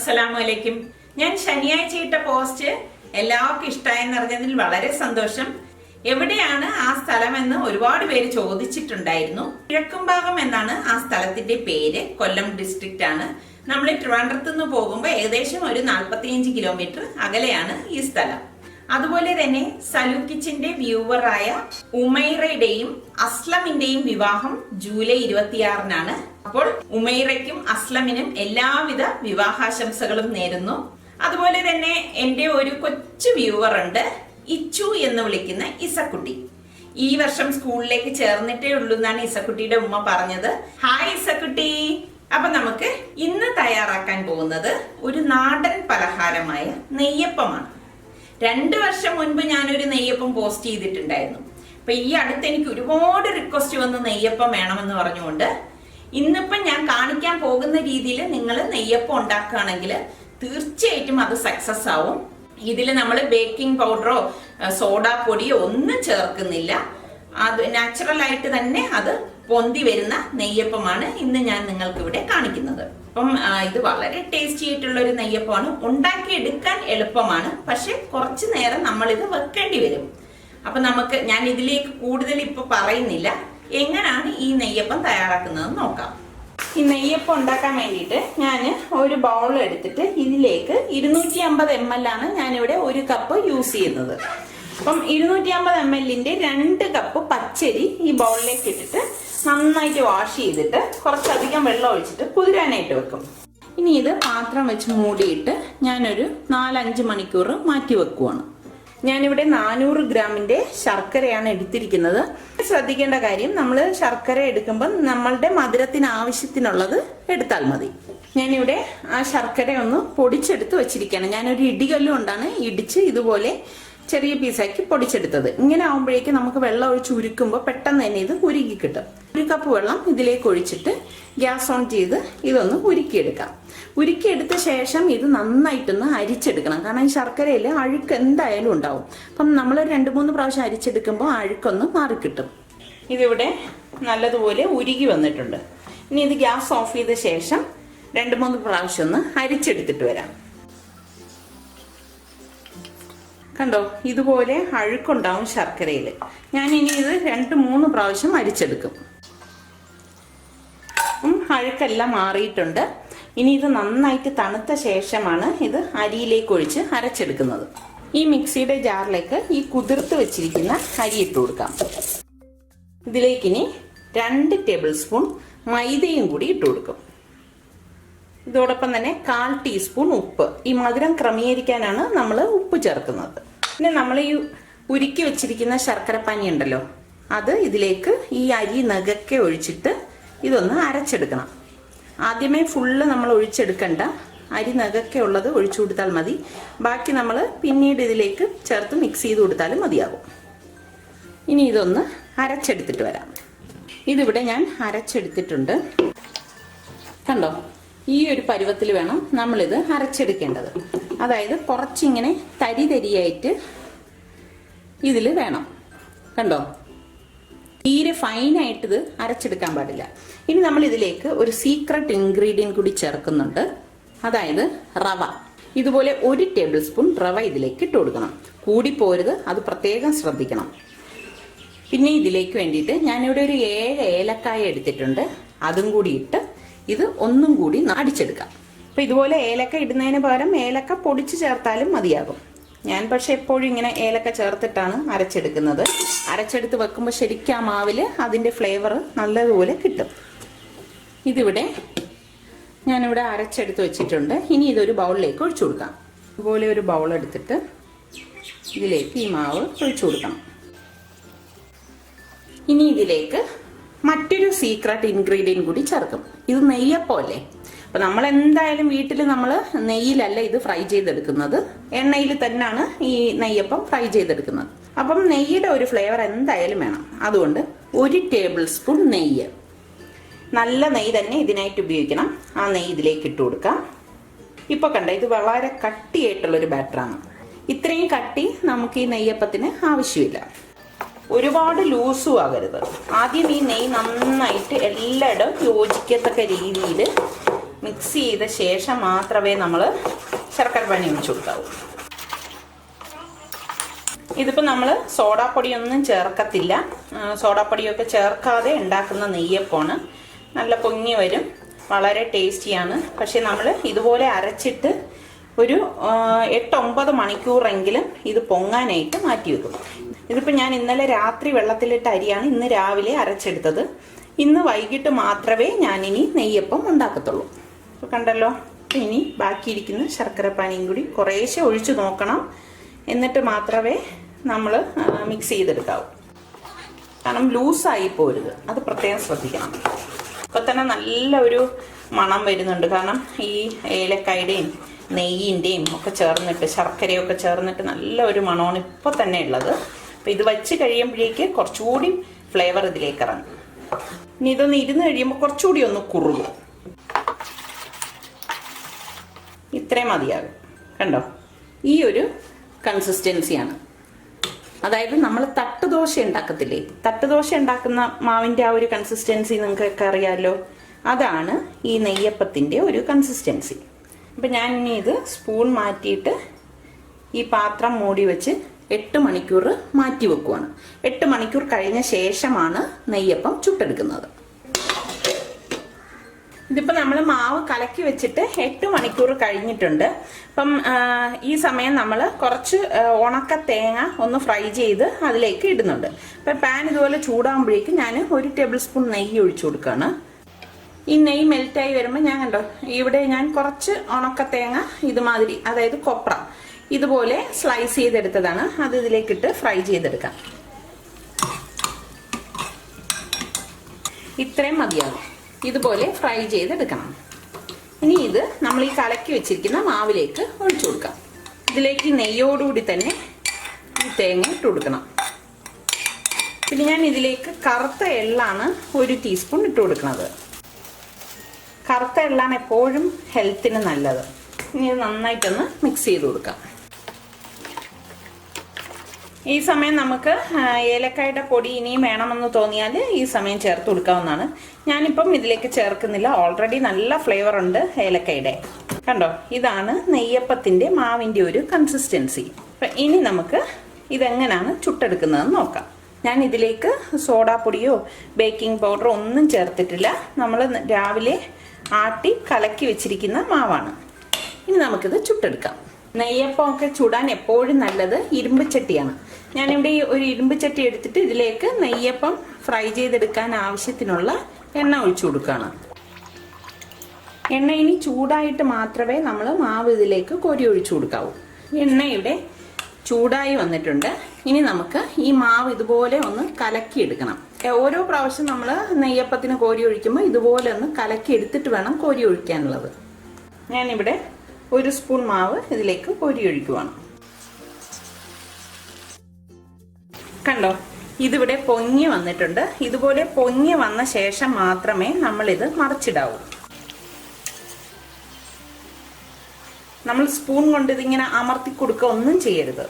അസ്സലാമലൈക്കും. ഞാൻ ശനിയാഴ്ച ഇട്ട പോസ്റ്റ് എല്ലാവർക്കും ഇഷ്ടമായെന്ന് അറിഞ്ഞതിൽ വളരെ സന്തോഷം. എവിടെയാണ് ആ സ്ഥലമെന്ന് ഒരുപാട് പേര് ചോദിച്ചിട്ടുണ്ടായിരുന്നു. കിഴക്കുംഭാഗം എന്നാണ് ആ സ്ഥലത്തിന്റെ പേര്. കൊല്ലം ഡിസ്ട്രിക്റ്റ് ആണ്. നമ്മൾ ട്രിവാൻഡ്രത്ത് നിന്ന് പോകുമ്പോൾ ഏകദേശം ഒരു 45 കിലോമീറ്റർ അകലെയാണ് ഈ സ്ഥലം. അതുപോലെ തന്നെ സലു കിച്ചന്റെ വ്യൂവറായ ഉമൈറയുടെയും അസ്ലമിന്റെയും വിവാഹം ജൂലൈ 26-നാണ്. അപ്പോൾ ഉമൈറയ്ക്കും അസ്ലമിനും എല്ലാവിധ വിവാഹാശംസകളും നേരുന്നു. അതുപോലെ തന്നെ എന്റെ ഒരു കൊച്ചു വ്യൂവർ ഉണ്ട്, ഇച്ചു എന്ന് വിളിക്കുന്ന ഇസക്കുട്ടി. ഈ വർഷം സ്കൂളിലേക്ക് ചേർന്നിട്ടേ ഉള്ളൂ എന്നാണ് ഇസക്കുട്ടിയുടെ ഉമ്മ പറഞ്ഞത്. ഹായ് ഇസക്കുട്ടി. അപ്പൊ നമുക്ക് ഇന്ന് തയ്യാറാക്കാൻ പോകുന്നത് ഒരു നാടൻ പലഹാരമായ നെയ്യപ്പമാണ്. 2 വർഷം മുൻപ് ഞാനൊരു നെയ്യപ്പം പോസ്റ്റ് ചെയ്തിട്ടുണ്ടായിരുന്നു. അപ്പൊ ഈ അടുത്ത് എനിക്ക് ഒരുപാട് റിക്വസ്റ്റ് വന്ന് നെയ്യപ്പം വേണമെന്ന് പറഞ്ഞുകൊണ്ട് ഇന്നിപ്പം ഞാൻ കാണിക്കാൻ പോകുന്ന രീതിയിൽ നിങ്ങൾ നെയ്യപ്പം ഉണ്ടാക്കുകയാണെങ്കിൽ തീർച്ചയായിട്ടും അത് സക്സസ് ആവും. ഇതിൽ നമ്മൾ ബേക്കിംഗ് പൗഡറോ സോഡാപ്പൊടിയോ ഒന്നും ചേർക്കുന്നില്ല. അത് നാച്ചുറൽ ആയിട്ട് തന്നെ അത് പൊന്തി വരുന്ന നെയ്യപ്പമാണ് ഇന്ന് ഞാൻ നിങ്ങൾക്ക് ഇവിടെ കാണിക്കുന്നത്. അപ്പം ഇത് വളരെ ടേസ്റ്റി ആയിട്ടുള്ള ഒരു നെയ്യപ്പമാണ്. ഉണ്ടാക്കിയെടുക്കാൻ എളുപ്പമാണ്, പക്ഷെ കുറച്ചു നേരം നമ്മൾ ഇത് വെക്കേണ്ടി വരും. അപ്പൊ ഞാൻ ഇതിലേക്ക് കൂടുതൽ ഇപ്പൊ പറയുന്നില്ല. എങ്ങനെയാണ് ഈ നെയ്യപ്പം തയ്യാറാക്കുന്നതെന്ന് നോക്കാം. ഈ നെയ്യപ്പം ഉണ്ടാക്കാൻ വേണ്ടിയിട്ട് ഞാൻ ഒരു ബൗൾ എടുത്തിട്ട് ഇതിലേക്ക് 250 ml ആണ് ഞാനിവിടെ 1 കപ്പ് യൂസ് ചെയ്യുന്നത്. അപ്പം 250 ml-ന്റെ 2 കപ്പ് പച്ചരി ഈ ബൗളിലേക്ക് ഇട്ടിട്ട് നന്നായിട്ട് വാഷ് ചെയ്തിട്ട് കുറച്ചധികം വെള്ളം ഒഴിച്ചിട്ട് കുതിരാനായിട്ട് വെക്കും. ഇനി ഇത് പാത്രം വെച്ച് മൂടിയിട്ട് ഞാനൊരു 4-5 മണിക്കൂർ മാറ്റി വെക്കുവാണ്. ഞാനിവിടെ 400 ഗ്രാമിന്റെ ശർക്കരയാണ് എടുത്തിരിക്കുന്നത്. ശ്രദ്ധിക്കേണ്ട കാര്യം, നമ്മൾ ശർക്കര എടുക്കുമ്പോൾ നമ്മളുടെ മധുരത്തിന് ആവശ്യത്തിനുള്ളത് എടുത്താൽ മതി. ഞാനിവിടെ ആ ശർക്കര ഒന്ന് പൊടിച്ചെടുത്ത് വെച്ചിരിക്കുകയാണ്. ഞാനൊരു ഇടികല്ല് കൊണ്ടാണ് ഇടിച്ച് ഇതുപോലെ ചെറിയ പീസാക്കി പൊടിച്ചെടുത്തത്. ഇങ്ങനെ ആവുമ്പോഴേക്ക് നമുക്ക് വെള്ളം ഒഴിച്ച് ഉരുക്കുമ്പോൾ പെട്ടെന്ന് തന്നെ ഇത് ഉരുക്കി കിട്ടും. 1 കപ്പ് വെള്ളം ഇതിലേക്ക് ഒഴിച്ചിട്ട് ഗ്യാസ് ഓൺ ചെയ്ത് ഇതൊന്ന് ഉരുക്കിയെടുക്കാം. ഉരുക്കിയെടുത്ത ശേഷം ഇത് നന്നായിട്ടൊന്ന് അരിച്ചെടുക്കണം. കാരണം ഈ ശർക്കരയിൽ അഴുക്ക് എന്തായാലും ഉണ്ടാവും. അപ്പം നമ്മൾ 2-3 പ്രാവശ്യം അരിച്ചെടുക്കുമ്പോൾ അഴുക്കൊന്ന് മാറിക്കിട്ടും. ഇതിവിടെ നല്ലതുപോലെ ഉരുകി വന്നിട്ടുണ്ട്. ഇനി ഇത് ഗ്യാസ് ഓഫ് ചെയ്ത ശേഷം 2-3 പ്രാവശ്യം ഒന്ന് അരിച്ചെടുത്തിട്ട് വരാം. കണ്ടോ, ഇതുപോലെ അഴുക്കുണ്ടാവും ശർക്കരയിൽ. ഞാനിനി ഇത് 2-3 പ്രാവശ്യം അരിച്ചെടുക്കും. അഴുക്കെല്ലാം മാറിയിട്ടുണ്ട്. ഇനി ഇത് നന്നായിട്ട് തണുത്ത ശേഷമാണ് ഇത് അരിയിലേക്ക് ഒഴിച്ച് അരച്ചെടുക്കുന്നത്. ഈ മിക്സിയുടെ ജാറിലേക്ക് ഈ കുതിർത്ത് വെച്ചിരിക്കുന്ന അരി ഇട്ട് കൊടുക്കാം. ഇതിലേക്ക് ഇനി 2 ടേബിൾ സ്പൂൺ മൈദയും കൂടി ഇട്ട് കൊടുക്കും. ഇതോടൊപ്പം തന്നെ 1/4 ടീസ്പൂൺ ഉപ്പ്. ഈ മധുരം ക്രമീകരിക്കാനാണ് നമ്മൾ ഉപ്പ് ചേർക്കുന്നത്. പിന്നെ നമ്മൾ ഈ ഉരുക്കി വെച്ചിരിക്കുന്ന ശർക്കരപ്പാനി ഉണ്ടല്ലോ, അത് ഇതിലേക്ക് ഈ അരി നഗക്കെ ഒഴിച്ചിട്ട് ഇതൊന്ന് അരച്ചെടുക്കണം. ആദ്യമേ ഫുള്ള് നമ്മൾ ഒഴിച്ചെടുക്കണ്ട, അരി നഗക്കെ ഉള്ളത് ഒഴിച്ചു കൊടുത്താൽ മതി. ബാക്കി നമ്മൾ പിന്നീട് ഇതിലേക്ക് ചേർത്ത് മിക്സ് ചെയ്ത് കൊടുത്താലും മതിയാകും. ഇനി ഇതൊന്ന് അരച്ചെടുത്തിട്ട് വരാം. ഇതിവിടെ ഞാൻ അരച്ചെടുത്തിട്ടുണ്ട്. കണ്ടോ, ഈ ഒരു പരുവത്തിൽ വേണം നമ്മളിത് അരച്ചെടുക്കേണ്ടത്. അതായത് കുറച്ചിങ്ങനെ തരിയായിട്ട് ഇതിൽ വേണം. കണ്ടോ, തീരെ ഫൈനായിട്ട് ഇത് അരച്ചെടുക്കാൻ പാടില്ല. ഇനി നമ്മൾ ഇതിലേക്ക് ഒരു സീക്രട്ട് ഇൻഗ്രീഡിയൻറ്റ് കൂടി ചേർക്കുന്നുണ്ട്. അതായത് റവ. ഇതുപോലെ 1 ടേബിൾ സ്പൂൺ റവ ഇതിലേക്ക് ഇട്ട് കൊടുക്കണം. കൂടിപ്പോരുത്, അത് പ്രത്യേകം ശ്രദ്ധിക്കണം. പിന്നെ ഇതിലേക്ക് വേണ്ടിയിട്ട് ഞാനിവിടെ ഒരു 7 ഏലക്കായ എടുത്തിട്ടുണ്ട്. അതും കൂടി ഇട്ട് ഇത് ഒന്നും കൂടി അടിച്ചെടുക്കാം. അപ്പൊ ഇതുപോലെ ഏലക്ക ഇടുന്നതിന് പകരം ഏലക്ക പൊടിച്ച് ചേർത്താലും മതിയാകും. ഞാൻ പക്ഷെ എപ്പോഴും ഇങ്ങനെ ഏലക്ക ചേർത്തിട്ടാണ് അരച്ചെടുക്കുന്നത്. അരച്ചെടുത്ത് വെക്കുമ്പോൾ ശരിക്കും ആ മാവില് അതിന്റെ ഫ്ലേവർ നല്ലതുപോലെ കിട്ടും. ഇതിവിടെ ഞാനിവിടെ അരച്ചെടുത്ത് വെച്ചിട്ടുണ്ട്. ഇനി ഇതൊരു ബൗളിലേക്ക് ഒഴിച്ചു കൊടുക്കാം. ഇതുപോലെ ഒരു ബൗൾ എടുത്തിട്ട് ഇതിലേക്ക് ഈ മാവ് ഒഴിച്ചു കൊടുക്കണം. ഇനി ഇതിലേക്ക് മറ്റൊരു സീക്രട്ട് ഇൻഗ്രീഡിയൻറ്റ് കൂടി ചേർക്കും. ഇത് നെയ്യപ്പം അല്ലേ. അപ്പം നമ്മൾ എന്തായാലും വീട്ടിൽ നമ്മൾ നെയ്യിലല്ല ഇത് ഫ്രൈ ചെയ്തെടുക്കുന്നത്, എണ്ണയിൽ തന്നെയാണ് ഈ നെയ്യപ്പം ഫ്രൈ ചെയ്തെടുക്കുന്നത്. അപ്പം നെയ്യുടെ ഒരു ഫ്ലേവർ എന്തായാലും വേണം. അതുകൊണ്ട് 1 ടേബിൾ സ്പൂൺ നെയ്യ്, നല്ല നെയ്യ് തന്നെ ഇതിനായിട്ട് ഉപയോഗിക്കണം. ആ നെയ്യ് ഇതിലേക്ക് ഇട്ട് കൊടുക്കാം. ഇപ്പോൾ കണ്ട, ഇത് വളരെ കട്ടിയായിട്ടുള്ളൊരു ബാറ്ററാണ്. ഇത്രയും കട്ടി നമുക്ക് ഈ നെയ്യപ്പത്തിന് ആവശ്യമില്ല. ഒരുപാട് ലൂസും ആകരുത്. ആദ്യം ഈ നെയ്യ് നന്നായിട്ട് എല്ലായിടവും യോജിക്കത്തക്ക രീതിയിൽ മിക്സ് ചെയ്ത ശേഷം മാത്രമേ നമ്മൾ ശർക്കര പാനി ഒഴിച്ചു കൊടുക്കാവൂ. ഇതിപ്പോൾ നമ്മൾ സോഡാപ്പൊടിയൊന്നും ചേർക്കത്തില്ല. സോഡാപ്പൊടിയൊക്കെ ചേർക്കാതെ ഉണ്ടാക്കുന്ന നെയ്യപ്പമാണ്. നല്ല പൊങ്ങി വരും, വളരെ ടേസ്റ്റിയാണ്. പക്ഷെ നമ്മൾ ഇതുപോലെ അരച്ചിട്ട് ഒരു 8-9 മണിക്കൂറെങ്കിലും ഇത് പൊങ്ങാനായിട്ട് മാറ്റി വെക്കും. ഇതിപ്പോൾ ഞാൻ ഇന്നലെ രാത്രി വെള്ളത്തിലിട്ട അരിയാണ് ഇന്ന് രാവിലെ അരച്ചെടുത്തത്. ഇന്ന് വൈകിട്ട് മാത്രമേ ഞാനിനി നെയ്യപ്പം ഉണ്ടാക്കത്തുള്ളൂ. അപ്പോൾ കണ്ടല്ലോ, ഇനി ബാക്കിയിരിക്കുന്ന ശർക്കര പാനിയും കൂടി കുറേശ്ശെ ഒഴിച്ചു നോക്കണം. എന്നിട്ട് മാത്രമേ നമ്മൾ മിക്സ് ചെയ്തെടുക്കാവൂ. കാരണം ലൂസായി പോരുത്, അത് പ്രത്യേകം ശ്രദ്ധിക്കണം. ഇപ്പോൾ തന്നെ നല്ലൊരു മണം വരുന്നുണ്ട്. കാരണം ഈ ഏലക്കായുടെയും നെയ്യിൻ്റെയും ഒക്കെ ചേർന്നിട്ട് ശർക്കരയൊക്കെ ചേർന്നിട്ട് നല്ല ഒരു മണമാണ് ഇപ്പോൾ തന്നെ ഉള്ളത്. അപ്പോൾ ഇത് വെച്ച് കഴിയുമ്പോഴേക്ക് കുറച്ചുകൂടി ഫ്ലേവർ ഇതിലേക്ക് ഇറങ്ങും. ഇനി ഇതൊന്ന് ഇരുന്ന് കഴിയുമ്പോൾ കുറച്ചുകൂടി ഒന്ന് കുറുകും. ഇത്രയും മതിയാകും. കണ്ടോ, ഈ ഒരു കൺസിസ്റ്റൻസിയാണ്. അതായത് നമ്മൾ തട്ടുദോശ ഉണ്ടാക്കത്തില്ലേ, തട്ടുദോശ ഉണ്ടാക്കുന്ന മാവിൻ്റെ ആ ഒരു കൺസിസ്റ്റൻസി നിങ്ങൾക്കൊക്കെ അറിയാമല്ലോ. അതാണ് ഈ നെയ്യപ്പത്തിൻ്റെ ഒരു കൺസിസ്റ്റൻസി. അപ്പം ഞാൻ ഇനി ഇത് സ്പൂൺ മാറ്റിയിട്ട് ഈ പാത്രം മൂടി വെച്ച് 8 മണിക്കൂർ മാറ്റി വെക്കുവാണ്. 8 മണിക്കൂർ കഴിഞ്ഞ ശേഷമാണ് നെയ്യപ്പം ചുട്ടെടുക്കുന്നത്. ഇതിപ്പോൾ നമ്മൾ മാവ് കലക്കി വെച്ചിട്ട് 8 മണിക്കൂർ കഴിഞ്ഞിട്ടുണ്ട്. അപ്പം ഈ സമയം നമ്മൾ കുറച്ച് ഉണക്ക തേങ്ങ ഒന്ന് ഫ്രൈ ചെയ്ത് അതിലേക്ക് ഇടുന്നുണ്ട്. അപ്പം പാൻ ഇതുപോലെ ചൂടാകുമ്പോഴേക്കും ഞാൻ 1 ടേബിൾ സ്പൂൺ നെയ്യ് ഒഴിച്ചു കൊടുക്കുകയാണ്. ഈ നെയ്യ് മെൽറ്റായി വരുമ്പോൾ ഞാൻ കണ്ടോ, ഇവിടെ ഞാൻ കുറച്ച് ഉണക്ക തേങ്ങ ഇതുമാതിരി, അതായത് കൊപ്ര ഇതുപോലെ സ്ലൈസ് ചെയ്തെടുത്തതാണ്. അത് ഇതിലേക്കിട്ട് ഫ്രൈ ചെയ്തെടുക്കാം. ഇത്രയും മതിയാകും. ഇതുപോലെ ഫ്രൈ ചെയ്തെടുക്കണം. ഇനി ഇത് നമ്മൾ ഈ കലക്കി വെച്ചിരിക്കുന്ന മാവിലേക്ക് ഒഴിച്ചു കൊടുക്കാം. ഇതിലേക്ക് നെയ്യോടുകൂടി തന്നെ ഈ തേങ്ങ ഇട്ട് കൊടുക്കണം. പിന്നെ ഞാൻ ഇതിലേക്ക് കറുത്ത എള്ളാണ് 1 ടീസ്പൂൺ ഇട്ട് കൊടുക്കുന്നത്. കറുത്ത എള്ളാണ് എപ്പോഴും ഹെൽത്തിന് നല്ലത്. ഇനി ഇത് നന്നായിട്ടൊന്ന് മിക്സ് ചെയ്ത് കൊടുക്കാം. ഈ സമയം നമുക്ക് ഏലക്കായുടെ പൊടി ഇനിയും വേണമെന്ന് തോന്നിയാൽ ഈ സമയം ചേർത്ത് കൊടുക്കാവുന്നതാണ്. ഞാനിപ്പം ഇതിലേക്ക് ചേർക്കുന്നില്ല, ഓൾറെഡി നല്ല ഫ്ലേവർ ഉണ്ട് ഏലക്കായുടെ. കണ്ടോ, ഇതാണ് നെയ്യപ്പത്തിൻ്റെ മാവിൻ്റെ ഒരു കൺസിസ്റ്റൻസി. അപ്പം ഇനി നമുക്ക് ഇതെങ്ങനെയാണ് ചുട്ടെടുക്കുന്നതെന്ന് നോക്കാം. ഞാൻ ഇതിലേക്ക് സോഡാപ്പൊടിയോ ബേക്കിംഗ് പൗഡറോ ഒന്നും ചേർത്തിട്ടില്ല. നമ്മൾ രാവിലെ ആട്ടി കലക്കി വെച്ചിരിക്കുന്ന മാവാണ്. ഇനി നമുക്കിത് ചുട്ടെടുക്കാം. നെയ്യപ്പമൊക്കെ ചുടാൻ എപ്പോഴും നല്ലത് ഇരുമ്പ് ചട്ടിയാണ്. ഞാനിവിടെ ഒരു ഇരുമ്പ് ചട്ടി എടുത്തിട്ട് ഇതിലേക്ക് നെയ്യപ്പം ഫ്രൈ ചെയ്തെടുക്കാൻ ആവശ്യത്തിനുള്ള എണ്ണ ഒഴിച്ചു കൊടുക്കുകയാണ്. എണ്ണ ഇനി ചൂടായിട്ട് മാത്രമേ നമ്മൾ മാവ് ഇതിലേക്ക് കോരി ഒഴിച്ചു കൊടുക്കാവൂ. എണ്ണയുടെ ചൂടായി വന്നിട്ടുണ്ട്. ഇനി നമുക്ക് ഈ മാവ് ഇതുപോലെ ഒന്ന് കലക്കി എടുക്കണം. ഓരോ പ്രാവശ്യം നമ്മൾ നെയ്യപ്പത്തിന് കോരി ഒഴിക്കുമ്പോൾ ഇതുപോലെ ഒന്ന് കലക്കി എടുത്തിട്ട് വേണം കോരി ഒഴിക്കാനുള്ളത്. ഞാനിവിടെ 1 സ്പൂൺ മാവ് ഇതിലേക്ക് കോരി ഒഴിക്കുവാണ്. കണ്ടോ, ഇതിവിടെ പൊങ്ങി വന്നിട്ടുണ്ട്. ഇതുപോലെ പൊങ്ങി വന്ന ശേഷം മാത്രമേ നമ്മളിത് മറിച്ചിടാവൂ. നമ്മൾ സ്പൂൺ കൊണ്ട് ഇതിങ്ങനെ അമർത്തി കൊടുക്കുക ഒന്നും ചെയ്യരുത്.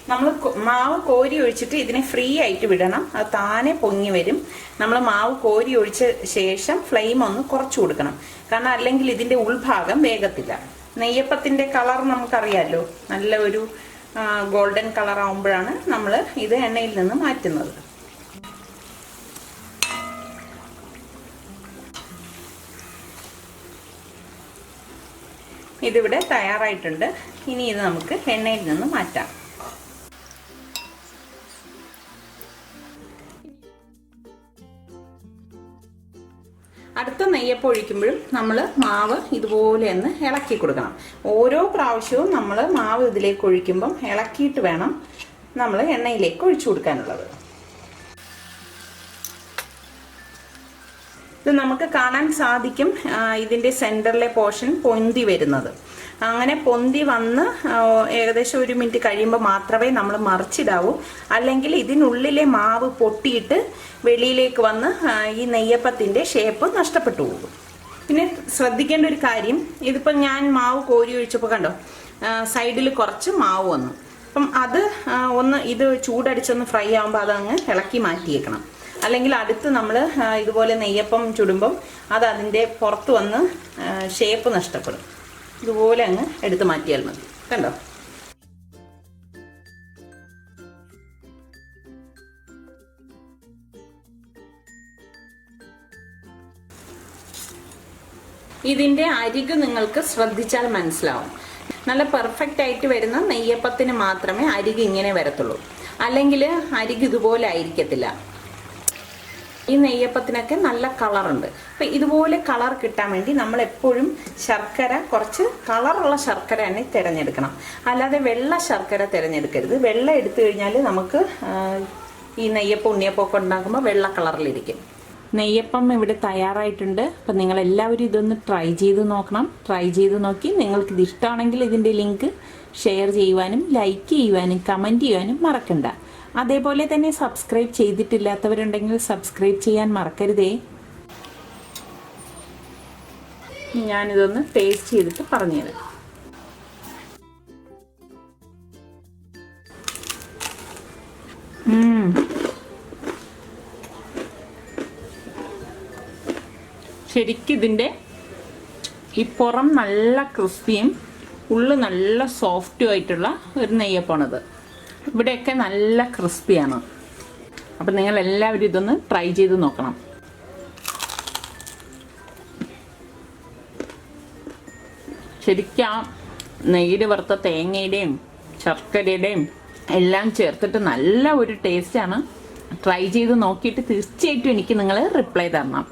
നമ്മൾ മാവ് കോരി ഒഴിച്ചിട്ട് ഇതിനെ ഫ്രീ ആയിട്ട് വിടണം. അത് താനെ പൊങ്ങി വരും. നമ്മൾ മാവ് കോരി ഒഴിച്ച ശേഷം ഫ്ലെയിം ഒന്ന് കുറച്ചു കൊടുക്കണം. കാരണം അല്ലെങ്കിൽ ഇതിൻ്റെ ഉൾഭാഗം വേഗത്തില്ല. നെയ്യപ്പത്തിൻ്റെ കളർ നമുക്കറിയാമല്ലോ, നല്ല ഒരു ഗോൾഡൻ കളർ ആകുമ്പോഴാണ് നമ്മൾ ഇത് എണ്ണയിൽ നിന്ന് മാറ്റുന്നത്. ഇതിവിടെ തയ്യാറായിട്ടുണ്ട്. ഇനി ഇത് നമുക്ക് എണ്ണയിൽ നിന്ന് മാറ്റാം. അടുത്ത നെയ്യപ്പം ഒഴിക്കുമ്പോഴും നമ്മൾ മാവ് ഇതുപോലെ ഒന്ന് ഇളക്കി കൊടുക്കണം. ഓരോ പ്രാവശ്യവും നമ്മൾ മാവ് ഇതിലേക്ക് ഒഴിക്കുമ്പം ഇളക്കിയിട്ട് വേണം നമ്മൾ എണ്ണയിലേക്ക് ഒഴിച്ചു കൊടുക്കാനുള്ളത്. ഇത് നമുക്ക് കാണാൻ സാധിക്കും ഇതിൻ്റെ സെൻറ്ററിലെ പോർഷൻ പൊന്തി വരുന്നത്. അങ്ങനെ പൊന്തി വന്ന് ഏകദേശം 1 മിനിറ്റ് കഴിയുമ്പോൾ മാത്രമേ നമ്മൾ മറിച്ചിടാവൂ. അല്ലെങ്കിൽ ഇതിനുള്ളിലെ മാവ് പൊട്ടിയിട്ട് വെളിയിലേക്ക് വന്ന് ഈ നെയ്യപ്പത്തിൻ്റെ ഷേപ്പ് നഷ്ടപ്പെട്ടു പോകും. പിന്നെ ശ്രദ്ധിക്കേണ്ട ഒരു കാര്യം, ഇതിപ്പോൾ ഞാൻ മാവ് കോരി ഒഴിച്ചപ്പോൾ കണ്ടോ സൈഡിൽ കുറച്ച് മാവ് വന്നു. അപ്പം അത് ഒന്ന് ഇത് ചൂടടിച്ചൊന്ന് ഫ്രൈ ആകുമ്പോൾ അതങ്ങ് ഇളക്കി മാറ്റിയേക്കണം. അല്ലെങ്കിൽ അടുത്ത് നമ്മൾ ഇതുപോലെ നെയ്യപ്പം ചുടുമ്പം അത് അതിൻ്റെ പുറത്ത് വന്ന് ഷേപ്പ് നഷ്ടപ്പെടും. ഇതുപോലെ അങ്ങ് എടുത്ത് മാറ്റിയാൽ മതി. കണ്ടോ? ഇതിൻ്റെ അരികു നിങ്ങൾക്ക് ശ്രദ്ധിച്ചാൽ മനസ്സിലാവും. നല്ല പെർഫെക്റ്റ് ആയിട്ട് വരുന്ന നെയ്യപ്പത്തിന് മാത്രമേ അരികു ഇങ്ങനെ വരത്തുള്ളൂ, അല്ലെങ്കിൽ അരികു ഇതുപോലെ ആയിരിക്കത്തില്ല. ഈ നെയ്യപ്പത്തിനൊക്കെ നല്ല കളറുണ്ട്. അപ്പം ഇതുപോലെ കളർ കിട്ടാൻ വേണ്ടി നമ്മൾ എപ്പോഴും ശർക്കര കുറച്ച് കളറുള്ള ശർക്കര തന്നെ തിരഞ്ഞെടുക്കണം. അല്ലാതെ വെള്ള ശർക്കര തിരഞ്ഞെടുക്കരുത്. വെള്ള എടുത്തു കഴിഞ്ഞാൽ നമുക്ക് ഈ നെയ്യപ്പം ഉണ്ണിയപ്പമൊക്കെ ഉണ്ടാക്കുമ്പോൾ വെള്ള കളറിലിരിക്കും. നെയ്യപ്പം ഇവിടെ തയ്യാറായിട്ടുണ്ട്. അപ്പം നിങ്ങളെല്ലാവരും ഇതൊന്ന് ട്രൈ ചെയ്ത് നോക്കണം. ട്രൈ ചെയ്ത് നോക്കി നിങ്ങൾക്കിത് ഇഷ്ടമാണെങ്കിൽ ഇതിൻ്റെ ലിങ്ക് ഷെയർ ചെയ്യുവാനും ലൈക്ക് ചെയ്യുവാനും കമൻറ്റ് ചെയ്യുവാനും മറക്കണ്ട. അതേപോലെ തന്നെ സബ്സ്ക്രൈബ് ചെയ്തിട്ടില്ലാത്തവരുണ്ടെങ്കിൽ സബ്സ്ക്രൈബ് ചെയ്യാൻ മറക്കരുതേ. ഞാനിതൊന്ന് ടേസ്റ്റ് ചെയ്തിട്ട് പറഞ്ഞുതരാം. ശരിക്കും ഇതിൻ്റെ ഈ പുറം നല്ല ക്രിസ്പിയും ഉള്ളു നല്ല സോഫ്റ്റും ആയിട്ടുള്ള ഒരു നെയ്യപ്പമാണിത്. ഇവിടെയൊക്കെ നല്ല ക്രിസ്പിയാണ്. അപ്പം നിങ്ങൾ എല്ലാവരും ഇതൊന്ന് ട്രൈ ചെയ്ത് നോക്കണം. ശരിക്കും ആ നെയ്യിൽ വറുത്ത തേങ്ങയുടെയും ശർക്കരയുടെയും എല്ലാം ചേർത്തിട്ട് നല്ല ഒരു ടേസ്റ്റാണ്. ട്രൈ ചെയ്ത് നോക്കിയിട്ട് തീർച്ചയായിട്ടും എനിക്ക് നിങ്ങൾ റിപ്ലൈ തരണം.